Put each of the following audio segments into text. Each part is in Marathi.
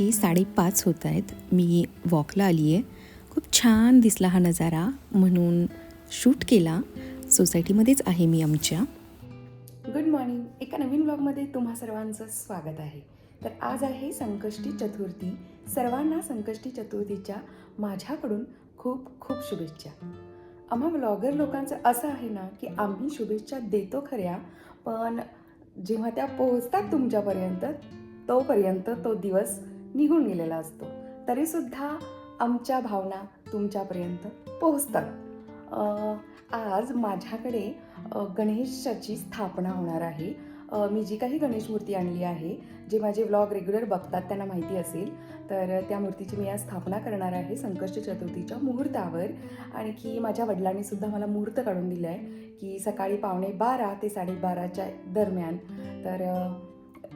सकाळचे 5:30 होत आहेत. मी वॉकला आली आहे. खूप छान दिसला हा नजारा म्हणून शूट केला. सोसायटीमध्येच आहे मी आमच्या. Good morning. एका नवीन ब्लॉगमध्ये तुम्हा सर्वांचं स्वागत आहे. तर आज आहे संकष्टी चतुर्थी. सर्वांना संकष्टी चतुर्थीच्या माझ्याकडून खूप खूप शुभेच्छा. आम्हा ब्लॉगर लोकांचं असं आहे ना की आम्ही शुभेच्छा देतो खऱ्या, पण जेव्हा त्या पोहोचतात तुमच्यापर्यंत तोपर्यंत तो दिवस निघून गेलेला असतो. तरीसुद्धा आमच्या भावना तुमच्यापर्यंत पोहोचतात. आज माझ्याकडे गणेशाची स्थापना होणार आहे. मी जी काही गणेश मूर्ती आणली आहे, जे माझे व्लॉग रेग्युलर बघतात त्यांना माहिती असेल, तर त्या मूर्तीची मी आज स्थापना करणार आहे संकष्टी चतुर्थीच्या मुहूर्तावर. आणखी माझ्या वडिलांनीसुद्धा मला मुहूर्त काढून दिलं आहे की सकाळी 12:15 ते 12:30च्या दरम्यान. तर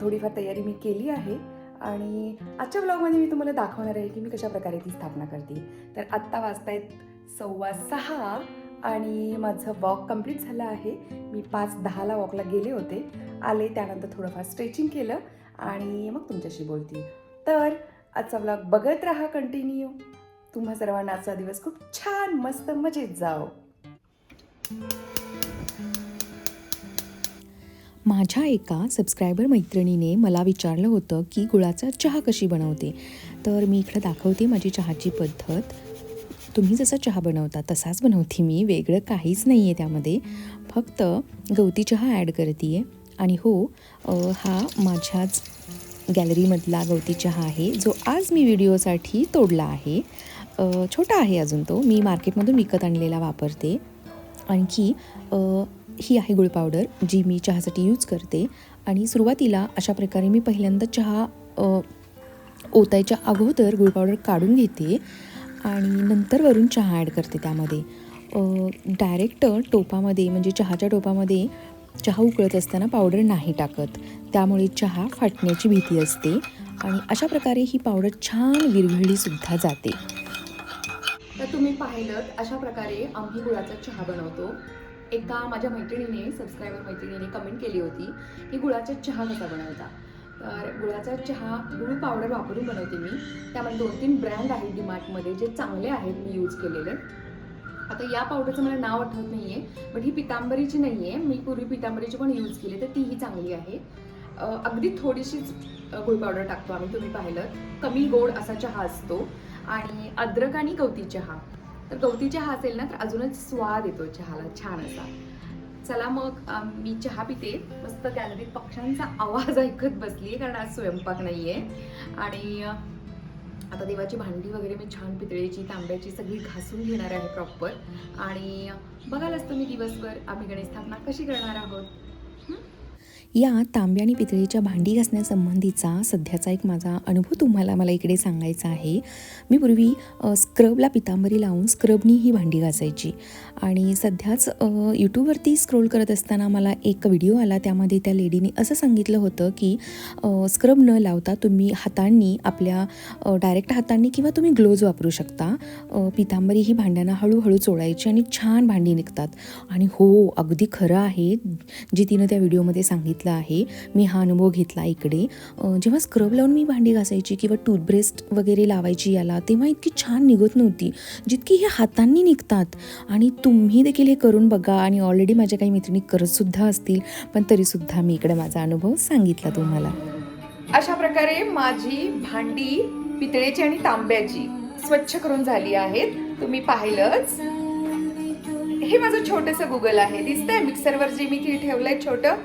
थोडीफार तयारी मी केली आहे आणि आजच्या ब्लॉगमध्ये मी तुम्हाला दाखवणार आहे की मी कशाप्रकारे ती स्थापना करते. तर आत्ता वाजतायत 6:15 आणि माझं वॉक कंप्लीट झालं आहे. मी 5:10ला वॉकला गेले होते, आले, त्यानंतर थोडंफार स्ट्रेचिंग केलं आणि मग तुमच्याशी बोलते. तर आजचा ब्लॉग बघत राहा कंटिन्यू. तुम्हा सर्वांना आजचा दिवस खूप छान मस्त मजेत जाओ. माझ्या एका सबस्क्रायबर मैत्रिणीने मला विचारलं होतं की गुळाचा चहा कशी बनवते. तर मी इकडं दाखवते माझी चहाची पद्धत. तुम्ही जसा चहा बनवता तसाच बनवते मी, वेगळं काहीच नाही आहे त्यामध्ये. फक्त गवती चहा ॲड करते आहे. आणि हो, हा माझ्याच गॅलरीमधला गवती चहा आहे, जो आज मी व्हिडिओसाठी तोडला आहे. छोटा आहे अजून तो, मी मार्केटमधून विकत आणलेला वापरते. आणखी ही आहे गुळ पावडर, जी मी चहासाठी यूज करते. आणि सुरुवातीला अशा प्रकारे मी पहिल्यांदा चहा ओतायच्या अगोदर गुळ पावडर काढून घेते आणि नंतर वरून चहा ॲड करते त्यामध्ये. डायरेक्ट टोपामध्ये म्हणजे चहाच्या टोपामध्ये चहा उकळत असताना पावडर नाही टाकत, त्यामुळे चहा फाटण्याची भीती असते. आणि अशा प्रकारे ही पावडर छान विरघळलीसुद्धा जाते. तर तुम्ही पाहिलं अशा प्रकारे आम्ही गुळाचा चहा बनवतो. एका माझ्या मैत्रिणीने, सबस्क्रायबर मैत्रिणीने कमेंट केली होती की गुळाचा चहा कसा बनवता. तर गुळाचा चहा गुळ पावडर वापरून बनवते मी. त्यामध्ये 2-3 ब्रँड आहेत डीमार्टमध्ये जे चांगले आहेत, मी यूज केलेले. आता या पावडरचं मला नाव आठवत नाही आहे, बट ही पितांबरीची नाही आहे. मी पूर्वी पितांबरीची पण यूज केली, तर तीही चांगली आहे. अगदी थोडीशीच गुळ पावडर टाकतो आम्ही, तुम्ही पाहिलं. कमी गोड असा चहा असतो. आणि अद्रक आणि गवती चहा, तर गवती चहा असेल ना तर अजूनच स्वाद येतो चहाला छान असा. चला मग मी चहा पिते. मस्त गॅलरीत पक्ष्यांचा आवाज ऐकत बसली आहे, कारण आज स्वयंपाक नाही आहे. आणि आता देवाची भांडी वगैरे मी छान पितळेची, तांब्याची सगळी घासून घेणार आहे प्रॉपर. आणि बघायलाच तुम्ही दिवसभर आम्ही गणेश स्थापना कशी करणार आहोत. या तांब्या आणि पितळेच्या भांडी घासण्यासंबंधीचा सध्याचा एक माझा अनुभव मला इकडे सांगायचा आहे. मी पूर्वी स्क्रबला पितांबरी लावून स्क्रबनी ही भांडी घासायची. आणि सध्याच यूट्यूबवरती स्क्रोल करत असताना मला एक व्हिडिओ आला, त्यामध्ये त्या लेडीने असं सांगितलं होतं की स्क्रब न लावता तुम्ही हातांनी, आपल्या डायरेक्ट हातांनी किंवा तुम्ही ग्लोव्ज वापरू शकता, पितांबरी ही भांड्यांना हळूहळू चोळायची आणि छान भांडी निघतात. आणि हो, अगदी खरं आहे जे तिनं त्या व्हिडिओमध्ये सांगितलं आहे. मी हा अनुभव घेतला इकडे. जेव्हा स्क्रब लावून मी भांडी घासायची किंवा टूथब्रश वगैरे लावायची याला, तेव्हा इतकी छान निघत नव्हती जितकी हे हातांनी निघतात. आणि तुम्ही देखील हे करून बघा. आणि ऑलरेडी माझ्या काही मैत्रिणी करतसुद्धा असतील, पण तरीसुद्धा मी इकडे माझा अनुभव सांगितला तुम्हाला. अशा प्रकारे माझी भांडी पितळेची आणि तांब्याची स्वच्छ करून झाली आहेत, तुम्ही पाहिलंच. हे माझं छोटंसं गुगल आहे, दिसतंय मिक्सरवर जे मी ठेवलंय छोटं.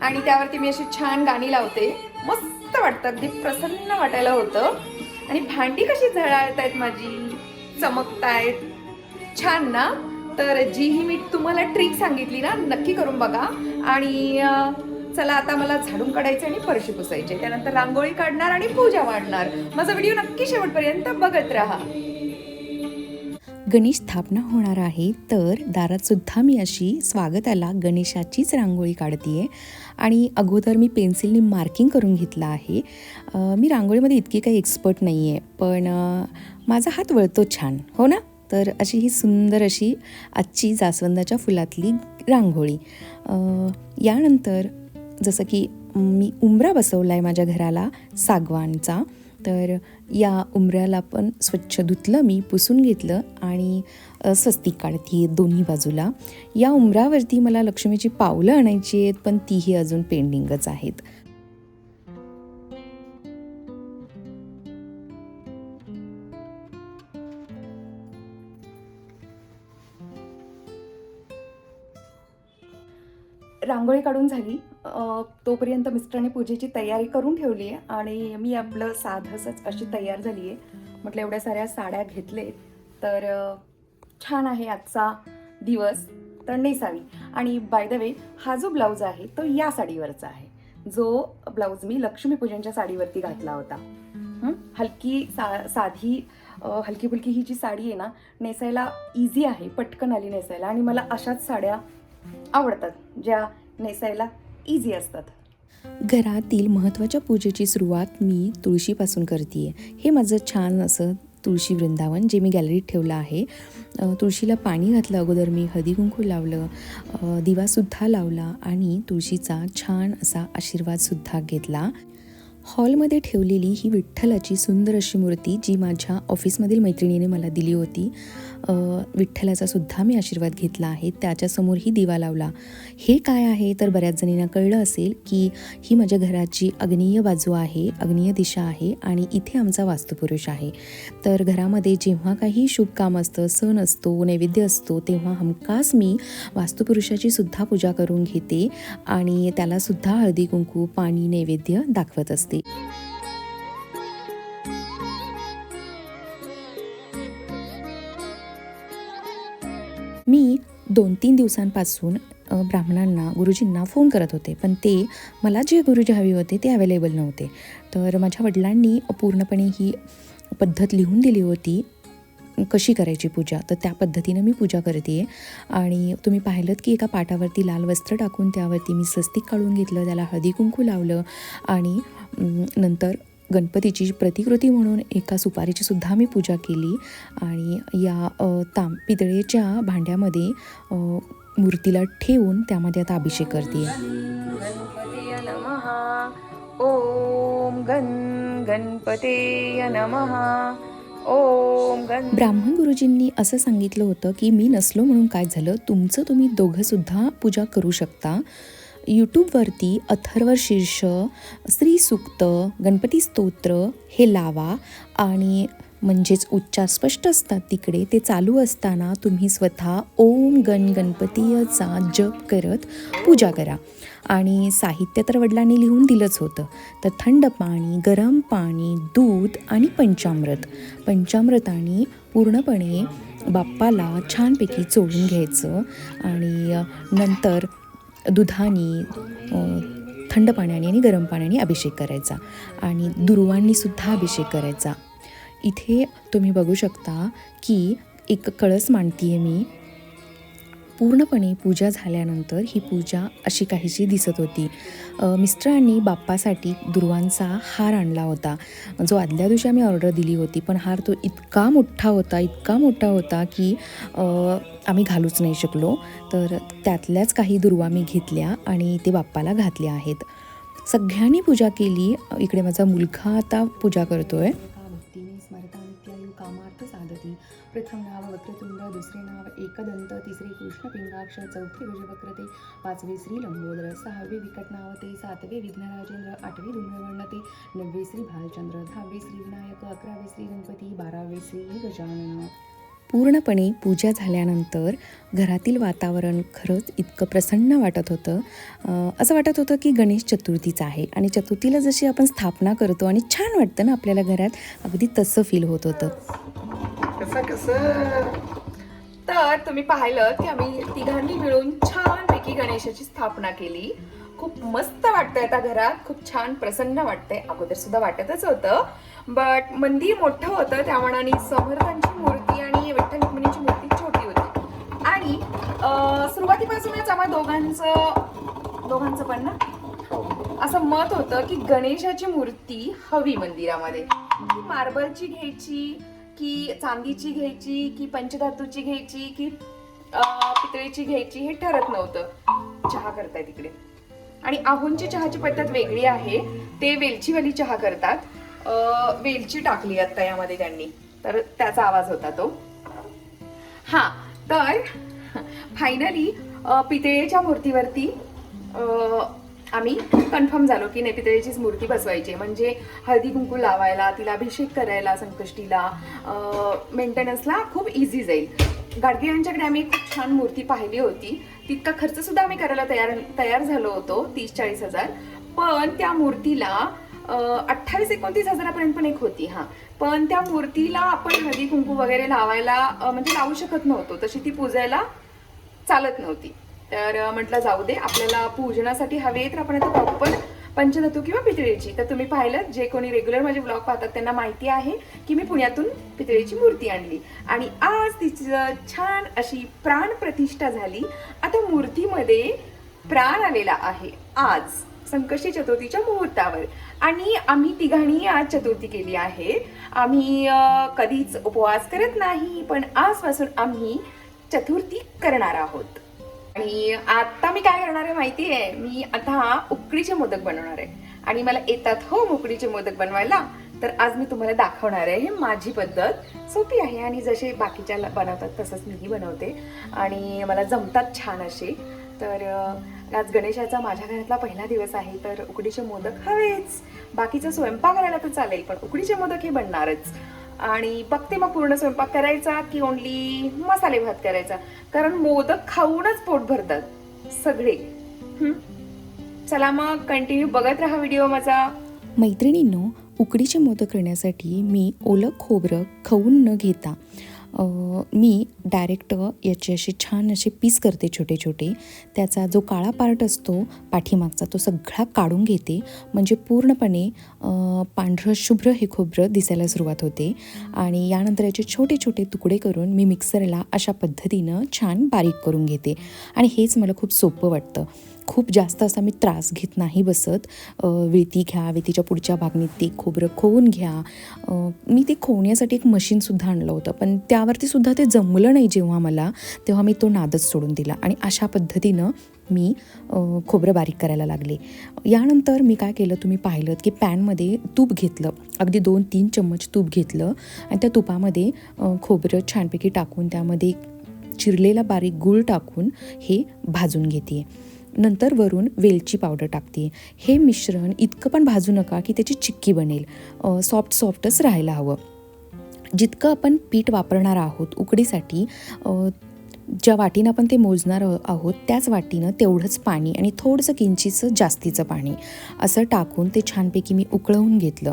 आणि त्यावरती मी अशी छान गाणी लावते, मस्त वाटतं, अगदी प्रसन्न वाटायला होतं. आणि भांडी कशी झळाळत आहेत माझी, चमकतायत, छान ना. तर जी ही मी तुम्हाला ट्रिक सांगितली ना, नक्की करून बघा. आणि चला आता मला झाडून काढायचं आणि फरशी पुसायची, त्यानंतर रांगोळी काढणार आणि पूजा मांडणार. माझा व्हिडिओ नक्की शेवटपर्यंत बघत राहा. गणेश स्थापना होणार आहे, तर दारात सुद्धा मी अशी स्वागताला गणेशाचीच रांगोळी काढते आहे. आणि अगोदर मी पेन्सिलने मार्किंग करून घेतलं आहे. मी रांगोळीमध्ये इतकी काही एक्सपर्ट नाही आहे, पण माझा हात वळतो छान, हो ना. तर अशी ही सुंदर अशी आजची जास्वंदाच्या फुलातली रांगोळी. यानंतर जसं की मी उंबरा बसवला आहे माझ्या घराला सागवानचा. तर या उंबऱ्याला पण स्वच्छ धुतलं मी, पुसून घेतलं आणि स्वस्तिक काढते दोन्ही बाजूला. या उंबऱ्यावरती मला लक्ष्मीची पावलं आणायची आहेत, पण तीही अजून पेंडिंगच आहेत. रांगोळी काढून झाली, तोपर्यंत मिस्टरांनी पूजेची तयारी करून ठेवली आहे आणि मी आपलं साधंसंच अशी तयार झाली आहे. म्हटलं एवढ्या साऱ्या साड्या घेतले तर छान आहे आजचा दिवस, तर नेसावी. आणि बाय द वे हा जो ब्लाऊज आहे तो या साडीवरचा आहे, जो ब्लाऊज मी लक्ष्मीपूजनच्या साडीवरती घातला होता. हलकी साधी हलकी फुलकी ही जी साडी आहे ना, नेसायला इझी आहे, पटकन आली नेसायला. आणि मला अशाच साड्या आवडतात ज्या नेसायला इझी असतात. घरातील महत्त्वाच्या पूजेची सुरुवात मी तुळशीपासून करते आहे. हे माझं छान असं तुळशी वृंदावन जे मी गॅलरीत ठेवलं आहे. तुळशीला पाणी घातलं अगोदर मी, हळदी कुंकू लावलं, दिवासुद्धा लावला आणि तुळशीचा छान असा आशीर्वादसुद्धा घेतला. हॉलमध्ये ठेवलेली ही विठ्ठलाची सुंदर अशी मूर्ती जी माझ्या ऑफिसमधील मैत्रिणीने मला दिली होती, विठ्ठलाचा सुद्धा मी आशीर्वाद घेतला आहे. त्याच्यासमोरही दिवा लावला. हे काय आहे तर बऱ्याच जणींना कळलं असेल की ही माझ्या घराची आग्नेय बाजू आहे, आग्नेय दिशा आहे आणि इथे आमचा वास्तुपुरुष आहे. तर घरामध्ये जेव्हा काही शुभ काम असतं, सण असतो, नैवेद्य असतो, तेव्हा हमखास मी वास्तुपुरुषाची सुद्धा पूजा करून घेते आणि त्यालासुद्धा हळदी कुंकू, पाणी, नैवेद्य दाखवत असते. मी 2-3 दिवसांपासून ब्राह्मणांना, गुरुजींना फोन करत होते, पण ते मला जे गुरुजी हवे होते ते अवेलेबल नव्हते. तर माझ्या वडिलांनी पूर्णपणे ही पद्धत लिहून दिली होती कशी करायची पूजा, तर त्या पद्धतीनं मी पूजा करते आहे. आणि तुम्ही पाहिलं की एका पाटावरती लाल वस्त्र टाकून त्यावरती मी स्वस्तिक काढून घेतलं, त्याला हळदी कुंकू लावलं आणि नंतर गणपतीची प्रतिकृती म्हणून एका सुपारीची सुद्धा मी पूजा केली. आणि या पितळेच्या भांड्यामध्ये मूर्तीला ठेवून त्यामध्ये आता अभिषेक करते. गणपतीय नमः. ओम गणपतीय नमः. ओम ब्राह्मण गुरुजींनी असं सांगितलं होतं की मी नसलो म्हणून काय झालं, तुमचं तुम्ही दोघंसुद्धा पूजा करू शकता. यूट्यूबवरती अथर्व शीर्ष, श्री सूक्त, गणपती स्तोत्र हे लावा आणि म्हणजेच उच्चार स्पष्ट असतात तिकडे, ते चालू असताना तुम्ही स्वतः ओम गणपतीचा जप करत पूजा करा. आणि साहित्य तर वडिलांनी लिहून दिलंच होतं. तर थंड पाणी, गरम पाणी, दूध आणि पंचामृताने पूर्णपणे बाप्पाला छानपैकी चोळून घ्यायचं आणि नंतर दुधाने, थंड पाण्याने आणि गरम पाण्याने अभिषेक करायचा आणि दुर्वांनी सुद्धा अभिषेक करायचा. इथे तुम्ही बघू शकता की एक कळस मांडते आहे मी. पूर्णपणे पूजा झाल्यानंतर ही पूजा अशी काहीशी दिसत होती. मिस्टरांनी बाप्पासाठी दुर्वांचा हार आणला होता, जो आदल्या दिवशी आम्ही ऑर्डर दिली होती, पण हार तो इतका मोठा होता की आम्ही घालूच नाही शकलो. तर त्यातल्याच काही दुर्वा मी घेतल्या आणि ते बाप्पाला घातल्या आहेत. सगळ्यांनी पूजा केली. इकडे माझा मुलगा आता पूजा करतोय. कामार्थ साधती. प्रथम नाव वक्रतुंड, दुसरे नाव एकदंत, तिसरे कृष्णपिंगाक्ष, चौथे गजवक्रते, पाचवे श्री लंबोदर, सहावे विकटनावते, सातवे विघ्नराजेंद्र, आठवे धूम्रवर्णते, नववे श्री भालचंद्र, दहावे श्री विनायक, 11वे श्री गणपती, 12वे श्री गजानन. पूर्णपणे पूजा झाल्यानंतर घरातील वातावरण खरंच इतकं प्रसन्न वाटत होतं. असं वाटत होतं की गणेश चतुर्थीच आहे आणि चतुर्थीला जशी आपण स्थापना करतो आणि छान वाटतं ना आपल्याला घरात, अगदी तसं फील होत होतं. तर तुम्ही पाहिलं की आम्ही तिघांनी मिळून छानपैकी गणेशाची स्थापना केली. खूप मस्त वाटतंय आता घरात, खूप छान प्रसन्न वाटतंय. अगोदर सुद्धा वाटतच होतं, बट मंदिर मोठं होतं त्यामानाने समर्थांची मूर्ती आणि विठ्ठल रुक्मिणीची मूर्ती छोटी होती. आणि सुरुवातीपासूनच आम्हा दोघांचं पण ना असं मत होतं की गणेशाची मूर्ती हवी मंदिरामध्ये. मार्बलची घ्यायची की चांदीची घ्यायची की पंचधातूची घ्यायची की पितळेची घ्यायची हे ठरत नव्हतं. चहा करताय तिकडे. आणि आहोंची चहाची पद्धत वेगळी आहे, ते वेलचीवाली चहा करतात. वेलची टाकली आता यामध्ये त्यांनी, तर त्याचा आवाज होता तो. हा, तर फायनली पितळेच्या मूर्तीवरती आम्ही कन्फर्म झालो की नाही, पितळेचीच मूर्ती बसवायची. म्हणजे हळदी कुंकू लावायला, तिला अभिषेक करायला, संकष्टीला, मेंटेनन्सला खूप इझी जाईल. गाडगे यांच्याकडे आम्ही खूप छान मूर्ती पाहिली होती. तितका खर्च सुद्धा आम्ही करायला तयार झालो होतो, 30-40 हजार. पण त्या मूर्तीला 28-29 हजारापर्यंत पण एक होती. हा, पण त्या मूर्तीला आपण हळदी कुंकू वगैरे लावायला म्हणजे लावू शकत नव्हतो, तशी ती पूजायला चालत नव्हती. तर म्हटलं जाऊ दे, आपल्याला पूजनासाठी हवे तर आपण आता प्रॉपर पंचधातू किंवा पितळेची. तर तुम्ही पाहिलं, जे कोणी रेग्युलर माझे ब्लॉग पाहतात त्यांना माहिती आहे की मी पुण्यातून पितळेची मूर्ती आणली आणि आज तिची छान अशी प्राण प्रतिष्ठा झाली. आता मूर्तीमध्ये प्राण आलेला आहे आज संकष्टी चतुर्थीच्या मुहूर्तावर. आणि आम्ही तिघांनी आज चतुर्थी केली आहे. आम्ही कधीच उपवास करत नाही, पण आजपासून आम्ही चतुर्थी करणार आहोत. आणि आता मी काय करणार आहे माहिती आहे, मी आता उकडीचे मोदक बनवणार आहे. आणि मला येतात हो उकडीचे मोदक बनवायला. तर आज मी तुम्हाला दाखवणार आहे. माझी पद्धत सोपी आहे आणि जसे बाकीच्या बनवतात तसंच मीही बनवते आणि मला जमतात छान असे. तर आज गणेशाचा माझ्या घरातला पहिला दिवस आहे, तर उकडीचे मोदक हवेच. बाकीचा स्वयंपाक करायला तर चालेल, पण उकडीचे मोदक हे बनणारच. आणि बघते मग पूर्ण स्वयंपाक करायचा की ओनली मसाले भात करायचा, कारण मोदक खाऊनच पोट भरतात सगळे. चला मग कंटिन्यू बघत राहा व्हिडिओ माझा. मैत्रिणींनो, उकडीचे मोदक करण्यासाठी मी ओलं खोबरं खवून न घेता मी डायरेक्ट याचे असे छान असे पीस करते छोटे छोटे. त्याचा जो काळा पार्ट असतो पाठीमागचा तो सगळा काढून घेते, म्हणजे पूर्णपणे पांढरं शुभ्र हे खोबरं दिसायला सुरुवात होते. आणि यानंतर याचे छोटे छोटे तुकडे करून मी मिक्सरला अशा पद्धतीनं छान बारीक करून घेते. आणि हेच मला खूप सोपं वाटतं. खूप जास्त असा मी त्रास घेत नाही बसत. वेती घ्या, वेतीच्या पुढच्या भागणी ते खोबरं खोवून घ्या. मी ते खोवण्यासाठी एक मशीनसुद्धा आणलं होतं, पण त्यावरती सुद्धा ते जमलं नाही जेव्हा मला, तेव्हा मी तो नादच सोडून दिला. आणि अशा पद्धतीनं मी खोबरं बारीक करायला लागले. यानंतर मी काय केलं, तुम्ही पाहिलं की पॅनमध्ये तूप घेतलं, अगदी 2-3 चम्मच तूप घेतलं आणि त्या तुपामध्ये खोबरं छानपैकी टाकून त्यामध्ये चिरलेला बारीक गूळ टाकून हे भाजून घेते. नंतर वरून वेलची पावडर टाकते. हे मिश्रण इतकं पण भाजू नका की त्याची चिक्की बनेल, सॉफ्टच राहायला हवं. जितकं आपण पीठ वापरणार आहोत उकडीसाठी, ज्या वाटीनं आपण ते मोजणार आहोत त्याच वाटीनं तेवढंच पाणी आणि थोडंसं किंचितचं जास्तीचं पाणी असं टाकून ते छानपैकी मी उकळवून घेतलं.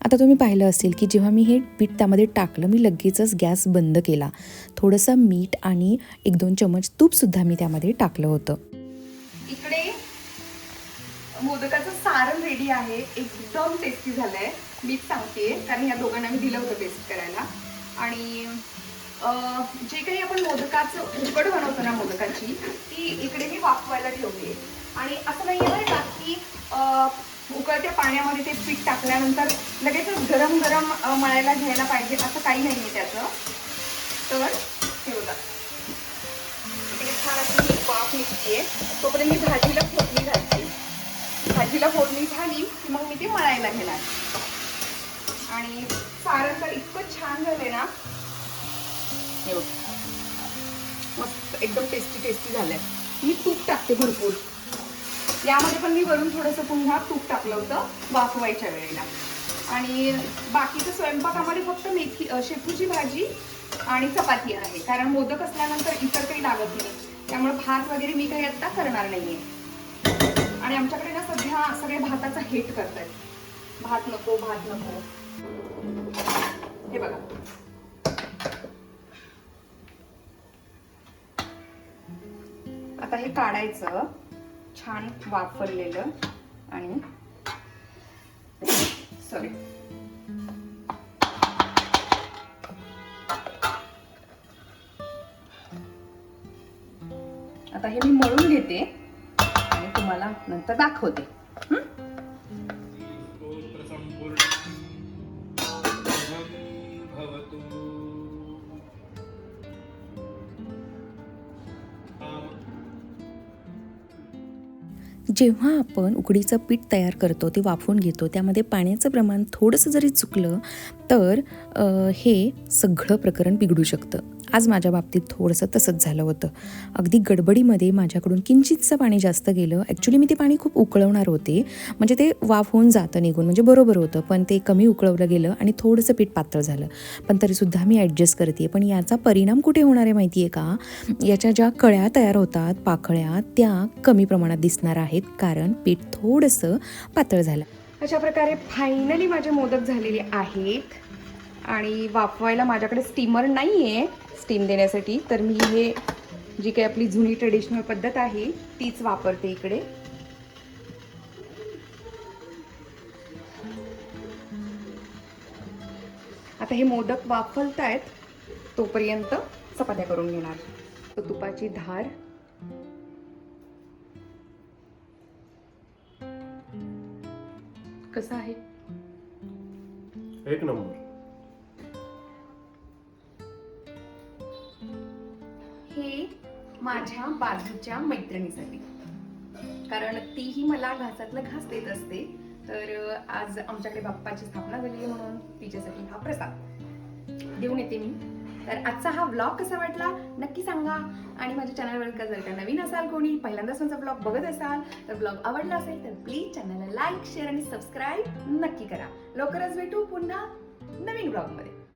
आता तुम्ही पाहिलं असेल की जेव्हा मी हे पीठ त्यामध्ये टाकलं, मी लगेचच गॅस बंद केला. थोडंसं मीठ आणि 1-2 चम्मच तूपसुद्धा मी त्यामध्ये टाकलं होतं. इकडे मोदकाचं सारण रेडी आहे, एकदम टेस्टी झालंय. मीच सांगते, कारण या दोघांना मी दिलं होतं टेस्ट करायला. आणि जे काही आपण मोदकाचं उकड बनवतो ना मोदकाची, ती इकडे मी वाफवायला ठेवली. आणि असं नाही आहे बरं का की उकळत्या पाण्यामध्ये ते पीठ टाकल्यानंतर लगेचच गरम गरम मळायला घ्यायला पाहिजे असं काही नाही आहे त्याचं. तर हे बघा, इकडे छान अशी वाफ निघते, तोपर्यंत मी भाजीला फोडणी घालते. भाजीला फोडणी झाली की मग मी ते मळायला घेणार. आणि सारण तर इतकं छान झालंय ना, मस्त एकदम टेस्टी झालंय. मी तूप टाकते भरपूर यामध्ये, पण मी वरून थोडंसं पुन्हा तूप टाकलं होतं वाफवायच्या वेळेला. आणि बाकीचं स्वयंपाकामध्ये फक्त मेथी शेपूची भाजी आणि चपाती आहे, कारण मोदक असल्यानंतर इतर काही लागत नाही. त्यामुळे भात वगैरे मी काही आत्ता करणार नाहीये. आणि आमच्याकडे ना सध्या सगळे भाताचा हेट करतायत, भात नको भात नको. हे बघा, आता हे काढायचं छान वाफरलेलं. आणि सॉरी, आता हे मी मळून घेते आणि तुम्हाला नंतर दाखवते. जेव्हा आपण उकडीचं पीठ तयार करतो ते वाफवून घेतो त्यामध्ये पाण्याचं प्रमाण थोडंसं जरी चुकलं तर हे सगळं प्रकरण बिघडू शकतं. आज माझ्या बाबतीत थोडंसं तसंच झालं होतं. अगदी गडबडीमध्ये माझ्याकडून किंचितचं पाणी जास्त गेलं. ॲक्च्युली मी ते पाणी खूप उकळवणार होते, म्हणजे ते वाफ होऊन जातं निघून, म्हणजे बरोबर होतं. पण ते कमी उकळवलं गेलं आणि थोडंसं पीठ पातळ झालं. पण तरीसुद्धा मी ॲडजस्ट करते. पण याचा परिणाम कुठे होणार आहे माहिती आहे का? याच्या ज्या कळ्या तयार होतात, पाकळ्या, त्या कमी प्रमाणात दिसणार आहेत, कारण पीठ थोडंसं पातळ झालं. अशा प्रकारे फायनली माझे मोदक झालेले आहेत आणि वाफवायला माझ्याकडे स्टीमर नाही आहे स्टीम देण्यासाठी, तर मी हे जी काही आपली जुनी ट्रेडिशनल पद्धत आहे तीच वापरते इकडे. आता हे मोदक वाफवतायत तोपर्यंत चपात्या करून घेणार. तर तुपाची धार, कसं आहे? एक नंबर. हे माझ्या बाजूच्या मैत्रिणीसाठी, कारण तीही मला घासातलं घास देत असते. तर आज आमच्याकडे बाप्पाची स्थापना झाली आहे म्हणून तिच्यासाठी हा प्रसाद देऊन येते मी. तर आजचा हा व्लॉग कसा वाटला नक्की सांगा. आणि माझ्या चॅनलवर जर का नवीन असाल, कोणी पहिल्यांदाच माझा व्लॉग बघत असाल, तर व्लॉग आवडला असेल तर प्लीज चॅनलला लाईक, शेअर आणि सबस्क्राईब नक्की करा. लवकरच भेटू पुन्हा नवीन व्लॉगमध्ये.